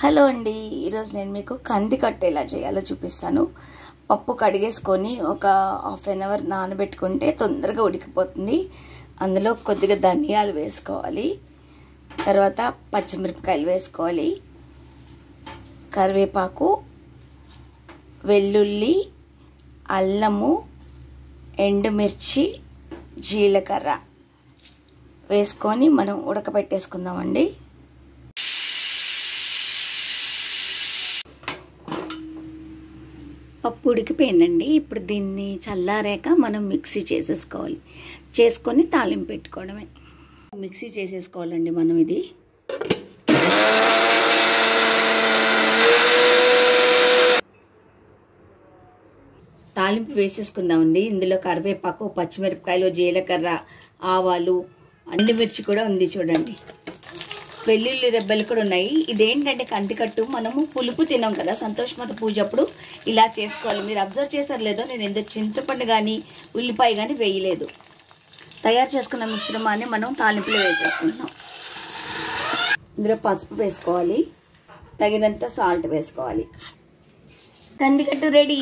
Hello అండి, ఈరోజు నేను మీకు కంది కట్టు ఎలా చేయాలో చూపిస్తాను. పప్పు కడిగేసుకొని ఒక హాఫ్ అన్ అవర్ నానబెట్టుకుంటే తొందరగా ఉడికిపోతుంది. అందులో కొద్దిగా ధనియాలు వేసుకోవాలి, తర్వాత పచ్చిమిరపకాయలు వేసుకోవాలి, కరివేపాకు, వెల్లుల్లి, అల్లము, ఎండుమిర్చి, జీలకర్ర వేసుకొని మనం ఉడకబెట్టేసుకుందామండి. పప్పు ఉడికిపోయిందండి. ఇప్పుడు దీన్ని చల్లారాక మనం మిక్సీ చేసుకొని తాలింపు పెట్టుకోవడమే. మిక్సీ చేసేసుకోవాలండి మనం. ఇది తాలింపు వేసేసుకుందామండి. ఇందులో కరివేపాకు, పచ్చిమిరపకాయలు, జీలకర్ర, ఆవాలు, ఎండుమిర్చి కూడా ఉంది చూడండి. వెల్లుల్లి రెబ్బలు కూడా ఉన్నాయి. ఇదేంటంటే కందికట్టు మనము పులుపు తినాం కదా, సంతోషమాత పూజ అప్పుడు ఇలా చేసుకోవాలి. మీరు అబ్జర్వ్ చేశారు లేదో, నేను ఎందుకు చింతపండు కానీ ఉల్లిపాయ కానీ వేయలేదు. తయారు చేసుకున్న మిశ్రమాన్ని మనం తాలింపులో వేసేసుకుంటున్నాం. ఇందులో పసుపు వేసుకోవాలి, తగినంత సాల్ట్ వేసుకోవాలి. కందికట్టు రెడీ.